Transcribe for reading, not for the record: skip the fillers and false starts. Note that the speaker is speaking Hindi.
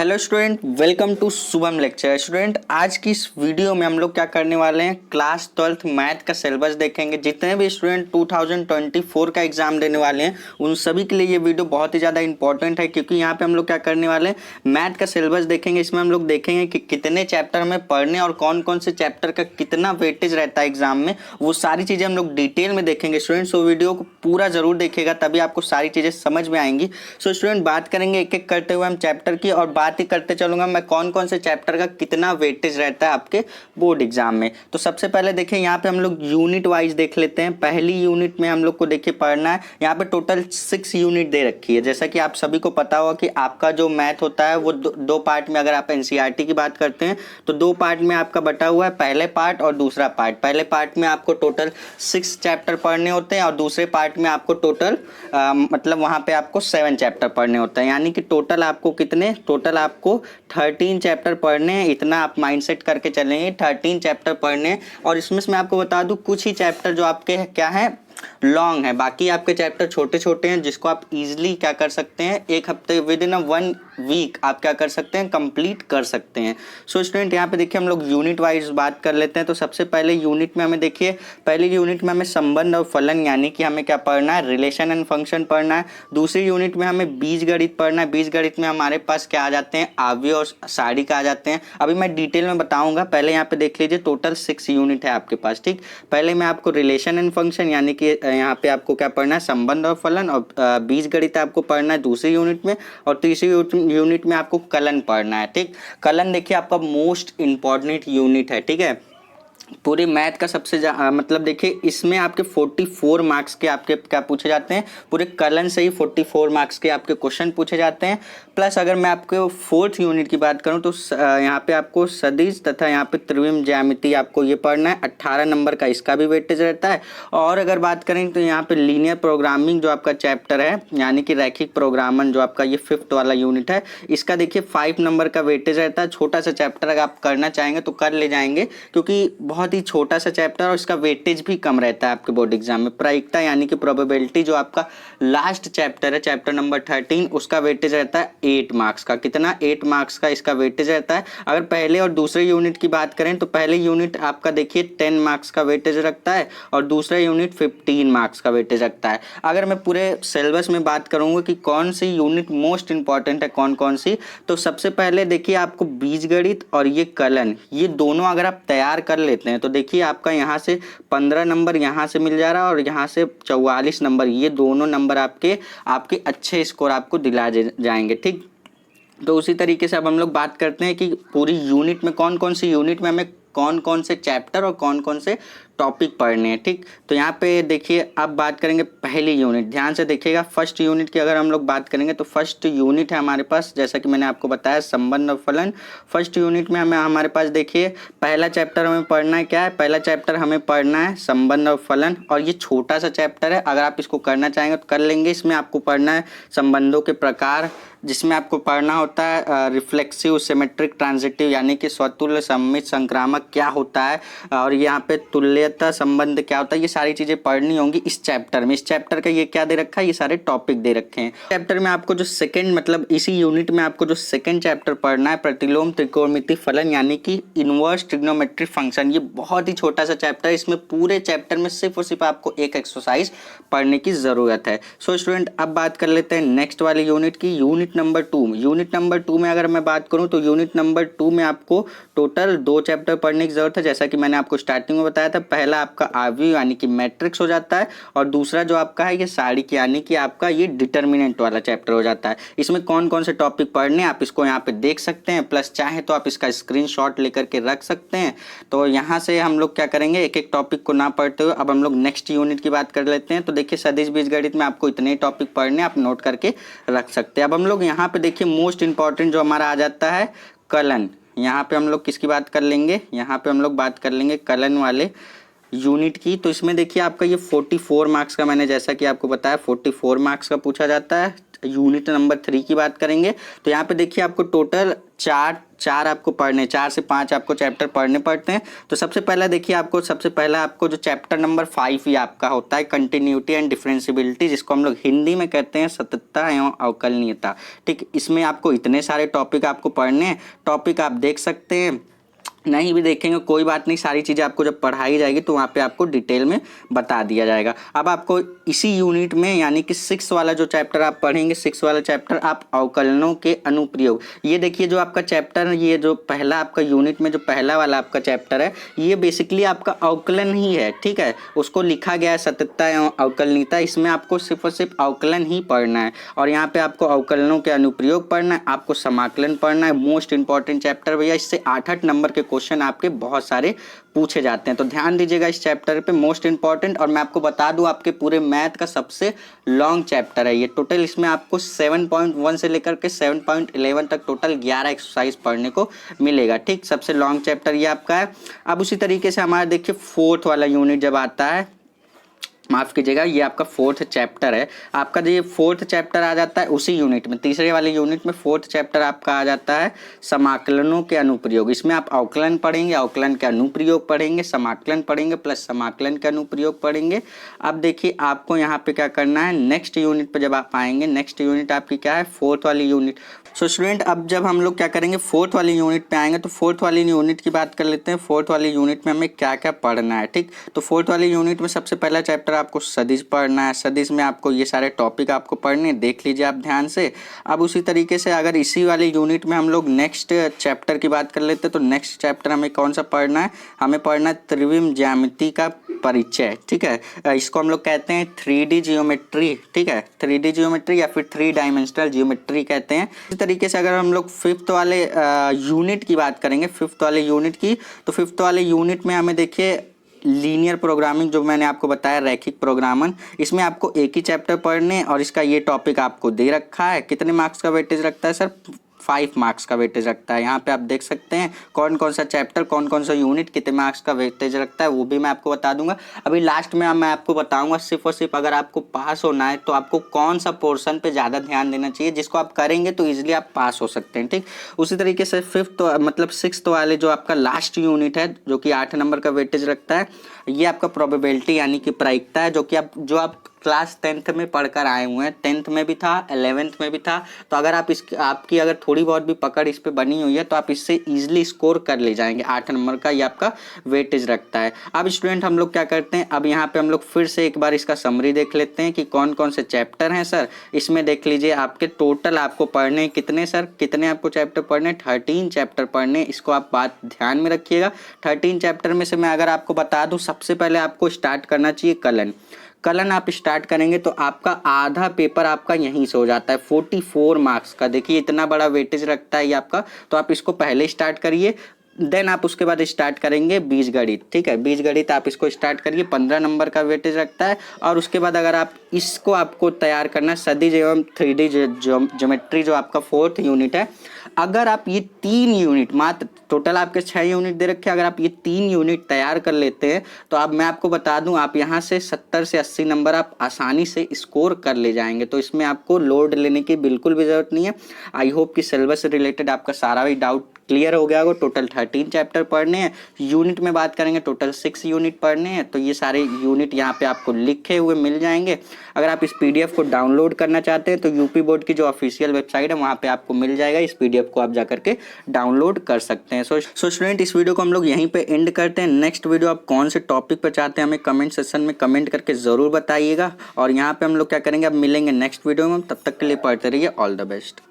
Hello student, welcome to Shubham lecture. Student, आज की इस वीडियो में हम लोग क्या करने वाले हैं, क्लास 12th मैथ का सिलेबस देखेंगे। जितने भी स्टूडेंट 2024 का एग्जाम देने वाले हैं उन सभी के लिए ये वीडियो बहुत ही ज़्यादा इंपॉर्टेंट है, क्योंकि यहाँ पे हम लोग क्या करने वाले हैं, मैथ का सिलेबस देखेंगे। इसमें हम लोग देखेंगे कि कितने चैप्टर हमें पढ़ने और कौन कौन से चैप्टर का कितना वेटेज रहता है एग्जाम में, वो सारी चीज़ें हम लोग डिटेल में देखेंगे। स्टूडेंट, सो वीडियो को पूरा जरूर देखिएगा, तभी आपको सारी चीज़ें समझ में आएंगी। सो स्टूडेंट, बात करेंगे एक एक करते हुए हम चैप्टर की, और बात ही करते चलूंगा मैं कौन कौन से चैप्टर का कितना वेटेज रहता है आपके बोर्ड एग्जाम में। तो सबसे पहले देखिए, यहाँ पे हम लोग यूनिट वाइज देख लेते हैं। पहली यूनिट में हम लोग को देखिए पढ़ना है, यहाँ पे टोटल 6 यूनिट दे रखी है। जैसा कि आप सभी को पता होगा कि आपका जो मैथ होता है वो दो पार्ट में, अगर आप एनसीईआरटी की बात करते हैं तो 2 पार्ट में आपका बटा हुआ है, पहले पार्ट और दूसरा पार्ट। पहले पार्ट में आपको टोटल 6 चैप्टर पढ़ने होते हैं और दूसरे पार्ट में आपको टोटल मतलब वहाँ पे आपको 7 चैप्टर पढ़ने होते हैं। यानी कि टोटल आपको कितने, टोटल आपको 13 चैप्टर पढ़ने हैं। इतना आप माइंडसेट करके चलेंगे, 13 चैप्टर पढ़ने हैं। और इसमें से मैं आपको बता दूं, कुछ ही चैप्टर जो आपके क्या है, लॉन्ग है। बाकी आपके चैप्टर छोटे छोटे हैं, जिसको आप इजीली क्या कर सकते हैं, एक हफ्ते विद इन 1 वीक आप क्या कर सकते हैं, कंप्लीट कर सकते हैं। सो स्टूडेंट, यहाँ पे देखिए हम लोग यूनिट वाइज बात कर लेते हैं। तो सबसे पहले यूनिट में हमें देखिए, पहली यूनिट में हमें संबंध और फलन यानी कि हमें क्या पढ़ना है, रिलेशन एंड फंक्शन पढ़ना है। दूसरी यूनिट में हमें बीजगणित पढ़ना है। बीजगणित में हमारे पास क्या आ जाते हैं, आव्य और सारिक आ जाते हैं। अभी मैं डिटेल में बताऊंगा, पहले यहाँ पे देख लीजिए टोटल 6 यूनिट है आपके पास। ठीक, पहले मैं आपको रिलेशन एंड फंक्शन यानी कि यहाँ पे आपको क्या पढ़ना है, संबंध और फलन, और बीजगणित आपको पढ़ना है दूसरी यूनिट में, और तीसरी यूनिट में आपको कलन पढ़ना है। ठीक, कलन देखिए आपका मोस्ट इंपॉर्टेंट यूनिट है। ठीक है, पूरे मैथ का सबसे मतलब देखिए, इसमें आपके 44 मार्क्स के आपके क्या पूछे जाते हैं, पूरे कलन से ही 44 मार्क्स के आपके क्वेश्चन पूछे जाते हैं। प्लस अगर मैं आपको 4th यूनिट की बात करूं तो यहाँ पे आपको सदिश तथा यहाँ पे त्रिविम ज्यामिति आपको ये पढ़ना है। 18 नंबर का इसका भी वेटेज रहता है। और अगर बात करें तो यहाँ पे लीनियर प्रोग्रामिंग जो आपका चैप्टर है, यानी कि रैखिक प्रोग्रामन, जो आपका ये 5th वाला यूनिट है, इसका देखिए 5 नंबर का वेटेज रहता है। छोटा सा चैप्टर अगर आप करना चाहेंगे तो कर ले जाएंगे, क्योंकि बहुत ही छोटा सा चैप्टर और इसका वेटेज भी कम रहता है आपके बोर्ड एग्जाम में। प्रायिकता यानी कि प्रोबेबिलिटी जो आपका लास्ट चैप्टर है, चैप्टर नंबर 13, उसका वेटेज रहता है 8 मार्क्स का। कितना, 8 मार्क्स का इसका वेटेज रहता है। अगर पहले और दूसरे यूनिट की बात करें तो पहले यूनिट आपका देखिए 10 मार्क्स का वेटेज रखता है और दूसरा यूनिट 15 मार्क्स का वेटेज रखता है। अगर मैं पूरे सिलेबस में बात करूंगा कि कौन सी यूनिट मोस्ट इंपॉर्टेंट है, कौन कौन सी, तो सबसे पहले देखिए आपको बीजगणित और ये कलन, ये दोनों अगर आप तैयार कर लेते हैं तो देखिए आपका यहाँ से 15 नंबर यहाँ से मिल जा रहा है और यहाँ से 44 नंबर, ये दोनों नंबर आपके अच्छे स्कोर आपको दिला जाएंगे। ठीक, तो उसी तरीके से अब हम लोग बात करते हैं कि पूरी यूनिट में कौन कौन सी यूनिट में हमें कौन कौन से चैप्टर और कौन कौन से टॉपिक पढ़ने हैं। ठीक, तो यहाँ पे देखिए अब बात करेंगे पहली यूनिट, ध्यान से देखिएगा। फर्स्ट यूनिट की अगर हम लोग बात करेंगे तो फर्स्ट यूनिट है हमारे पास, जैसा कि मैंने आपको बताया, संबंध और फलन। फर्स्ट यूनिट में हमारे पास देखिए पहला चैप्टर हमें पढ़ना है, क्या है, पहला चैप्टर हमें पढ़ना है संबंध और फलन। और ये छोटा सा चैप्टर है, अगर आप इसको करना चाहेंगे तो कर लेंगे। इसमें आपको पढ़ना है संबंधों के प्रकार, जिसमें आपको पढ़ना होता है रिफ्लेक्सिव, सिमेट्रिक, ट्रांजिटिव, यानी कि स्वतुल्य, सममित, संक्रामक क्या होता है, और यहाँ पे तुल्यता संबंध क्या होता है, ये सारी चीजें पढ़नी होंगी इस चैप्टर में। इस चैप्टर का ये क्या दे रखा है, ये सारे टॉपिक दे रखे हैं। चैप्टर में आपको जो सेकंड, मतलब इसी यूनिट में आपको जो सेकंड चैप्टर पढ़ना है, प्रतिलोम त्रिकोणमिति फलन यानी कि इनवर्स ट्रिग्नोमेट्रिक फंक्शन। ये बहुत ही छोटा सा चैप्टर है, इसमें पूरे चैप्टर में सिर्फ और सिर्फ आपको एक एक्सरसाइज पढ़ने की जरूरत है। सो स्टूडेंट, अब बात कर लेते हैं नेक्स्ट वाली यूनिट की, यूनिट नंबर 2। यूनिट नंबर 2 में अगर मैं बात करूं तो यूनिट नंबर 2 में आपको टोटल 2 चैप्टर पढ़ने की जरूरत है। जैसा कि मैंने आपको स्टार्टिंग में बताया था, पहला आपका आव्यूह यानी कि मैट्रिक्स हो जाता है, और दूसरा जो आपका है ये सारिक यानी कि आपका ये डिटर्मिनेंट वाला चैप्टर हो जाता है। इसमें कौन कौन से टॉपिक पढ़ने आप इसको यहाँ पे देख सकते हैं, प्लस चाहे तो आप इसका स्क्रीनशॉट लेकर के रख सकते हैं। तो यहाँ से हम लोग क्या करेंगे, एक एक टॉपिक को ना पढ़ते हुए अब हम लोग नेक्स्ट यूनिट की बात कर लेते हैं। तो देखिए सदिश बीजगणित में आपको इतने टॉपिक पढ़ने, आप नोट करके रख सकते हैं। अब हम लोग यहाँ पे देखिए मोस्ट इंपॉर्टेंट जो हमारा आ जाता है कलन। यहाँ पे हम लोग किसकी बात कर लेंगे, यहाँ पे हम लोग बात कर लेंगे कलन वाले यूनिट की। तो इसमें देखिए आपका ये 44 मार्क्स का, मैंने जैसा कि आपको बताया 44 मार्क्स का पूछा जाता है। यूनिट नंबर 3 की बात करेंगे तो यहाँ पे देखिए आपको टोटल चार आपको पढ़ने, 4 से 5 आपको चैप्टर पढ़ने पड़ते हैं। तो सबसे पहला आपको जो चैप्टर नंबर 5 ही आपका होता है कंटिन्यूटी एंड डिफरेंशियबिलिटी, जिसको हम लोग हिंदी में कहते हैं सततता एवं अवकलनीयता। ठीक, इसमें आपको इतने सारे टॉपिक आपको पढ़ने हैं। टॉपिक आप देख सकते हैं, नहीं भी देखेंगे कोई बात नहीं, सारी चीज़ें आपको जब पढ़ाई जाएगी तो वहाँ पे आपको डिटेल में बता दिया जाएगा। अब आपको इसी यूनिट में यानी कि 6 वाला जो चैप्टर आप पढ़ेंगे, 6 वाला चैप्टर आप अवकलनों के अनुप्रयोग। ये देखिए जो आपका चैप्टर, ये जो पहला आपका यूनिट में जो पहला वाला आपका चैप्टर है, ये बेसिकली आपका अवकलन ही है। ठीक है, उसको लिखा गया है सततता एवं अवकलनीयता। इसमें आपको सिर्फ और सिर्फ अवकलन ही पढ़ना है और यहाँ पे आपको अवकलनों के अनुप्रयोग पढ़ना है, आपको समाकलन पढ़ना है। मोस्ट इंपॉर्टेंट चैप्टर भैया, इससे 8-8 नंबर के क्वेश्चन आपके बहुत सारे पूछे जाते हैं, तो ध्यान दीजिएगा इस चैप्टर पे, मोस्ट इंपॉर्टेंट। और मैं आपको बता दूं आपके पूरे मैथ का सबसे लॉन्ग चैप्टर है ये। टोटल इसमें आपको 7.1 से लेकर के 7.11 तक टोटल 11 एक्सरसाइज पढ़ने को मिलेगा। ठीक, सबसे लॉन्ग चैप्टर ये आपका है। अब उसी तरीके से हमारा देखिए 4th वाला यूनिट जब आता है, माफ़ कीजिएगा, ये आपका 4th चैप्टर है। आपका जो ये 4th चैप्टर आ जाता है उसी यूनिट में, तीसरे वाले यूनिट में 4th चैप्टर आपका आ जाता है समाकलनों के अनुप्रयोग। इसमें आप अवकलन पढ़ेंगे, अवकलन के अनुप्रयोग पढ़ेंगे, समाकलन पढ़ेंगे प्लस समाकलन के अनुप्रयोग पढ़ेंगे। अब देखिए आपको यहाँ पे क्या करना है, नेक्स्ट यूनिट पर जब आप आएंगे, नेक्स्ट यूनिट आपकी क्या है, 4th वाली यूनिट। सो स्टूडेंट, अब जब हम लोग क्या करेंगे 4th वाली यूनिट पे आएंगे तो 4th वाली यूनिट की बात कर लेते हैं। 4th वाली यूनिट में हमें क्या क्या पढ़ना है। ठीक, तो 4th वाली यूनिट में सबसे पहला चैप्टर आपको सदिश पढ़ना है। सदिश में आपको ये सारे टॉपिक आपको पढ़ने हैं, देख लीजिए आप ध्यान से। अब उसी तरीके से अगर इसी वाली यूनिट में हम लोग नेक्स्ट चैप्टर की बात कर लेते हैं तो नेक्स्ट चैप्टर हमें कौन सा पढ़ना है, हमें पढ़ना है त्रिविम ज्यामिति का परिचय। ठीक है, इसको हम लोग कहते हैं 3D जियोमेट्री। ठीक है, 3D जियोमेट्री या फिर 3 डायमेंशनल जियोमेट्री कहते हैं। इस तरीके से अगर हम लोग 5th वाले यूनिट की बात करेंगे, 5th वाले यूनिट की, तो 5th वाले यूनिट में हमें देखिए लीनियर प्रोग्रामिंग, जो मैंने आपको बताया रैखिक प्रोग्रामन, इसमें आपको एक ही चैप्टर पढ़ने और इसका ये टॉपिक आपको दे रखा है। कितने मार्क्स का वेटेज रखता है सर, 5 मार्क्स का वेटेज रखता है। यहाँ पे आप देख सकते हैं कौन कौन सा चैप्टर, कौन कौन सा यूनिट कितने मार्क्स का वेटेज रखता है, वो भी मैं आपको बता दूंगा। अभी लास्ट में मैं आपको बताऊंगा सिर्फ और सिर्फ अगर आपको पास होना है तो आपको कौन सा पोर्शन पे ज़्यादा ध्यान देना चाहिए, जिसको आप करेंगे तो ईजिली आप पास हो सकते हैं। ठीक, उसी तरीके से 6th वाले जो आपका लास्ट यूनिट है, जो कि 8 नंबर का वेटेज रखता है, ये आपका प्रोबेबिलिटी यानी कि प्रायिकता है, जो आप क्लास 10th में पढ़कर आए हुए हैं। 10th में भी था, 11th में भी था। तो अगर आप आपकी अगर थोड़ी बहुत भी पकड़ इस पे बनी हुई है तो आप इससे इजीली स्कोर कर ले जाएंगे। 8 नंबर का ये आपका वेटेज रखता है। अब स्टूडेंट हम लोग क्या करते हैं, अब यहाँ पे हम लोग फिर से एक बार इसका समरी देख लेते हैं कि कौन कौन से चैप्टर हैं सर। इसमें देख लीजिए आपके टोटल आपको पढ़ने कितने सर, कितने आपको चैप्टर पढ़ने, 13 चैप्टर पढ़ने। इसको आप बात ध्यान में रखिएगा। 13 चैप्टर में से मैं अगर आपको बता दूँ, सबसे पहले आपको स्टार्ट करना चाहिए कलन आप स्टार्ट करेंगे तो आपका आधा पेपर आपका यहीं से हो जाता है 44 मार्क्स का। देखिए इतना बड़ा वेटेज रखता है ये आपका, तो आप इसको पहले स्टार्ट करिए। देन आप उसके बाद स्टार्ट करेंगे बीजगणित। ठीक है, बीजगणित आप इसको स्टार्ट करिए, 15 नंबर का वेटेज रखता है। और उसके बाद अगर आप इसको आपको तैयार करना सदिश एवं 3D ज्योमेट्री, जो आपका 4th यूनिट है। अगर आप ये 3 यूनिट, मात्र टोटल आपके 6 यूनिट दे रखे, अगर आप ये 3 यूनिट तैयार कर लेते हैं तो अब मैं आपको बता दूं आप यहाँ से 70 से 80 नंबर आप आसानी से स्कोर कर ले जाएंगे। तो इसमें आपको लोड लेने की बिल्कुल भी जरूरत नहीं है। आई होप कि सिलेबस से रिलेटेड आपका सारा भी डाउट क्लियर हो गया होगा। टोटल 13 चैप्टर पढ़ने हैं। यूनिट में बात करेंगे टोटल 6 यूनिट पढ़ने हैं। तो ये सारे यूनिट यहाँ पे आपको लिखे हुए मिल जाएंगे। अगर आप इस PDF को डाउनलोड करना चाहते हैं तो यूपी बोर्ड की जो ऑफिशियल वेबसाइट है वहाँ पे आपको मिल जाएगा। इस PDF को आप जाकर के डाउनलोड कर सकते हैं। सो स्टूडेंट, इस वीडियो को हम लोग यहीं पे एंड करते हैं। नेक्स्ट वीडियो आप कौन से टॉपिक पर चाहते हैं हमें कमेंट सेक्शन में कमेंट करके ज़रूर बताइएगा। और यहाँ पे हम लोग क्या करेंगे, अब मिलेंगे नेक्स्ट वीडियो में। तब तक के लिए पढ़ते रहिए। All the best.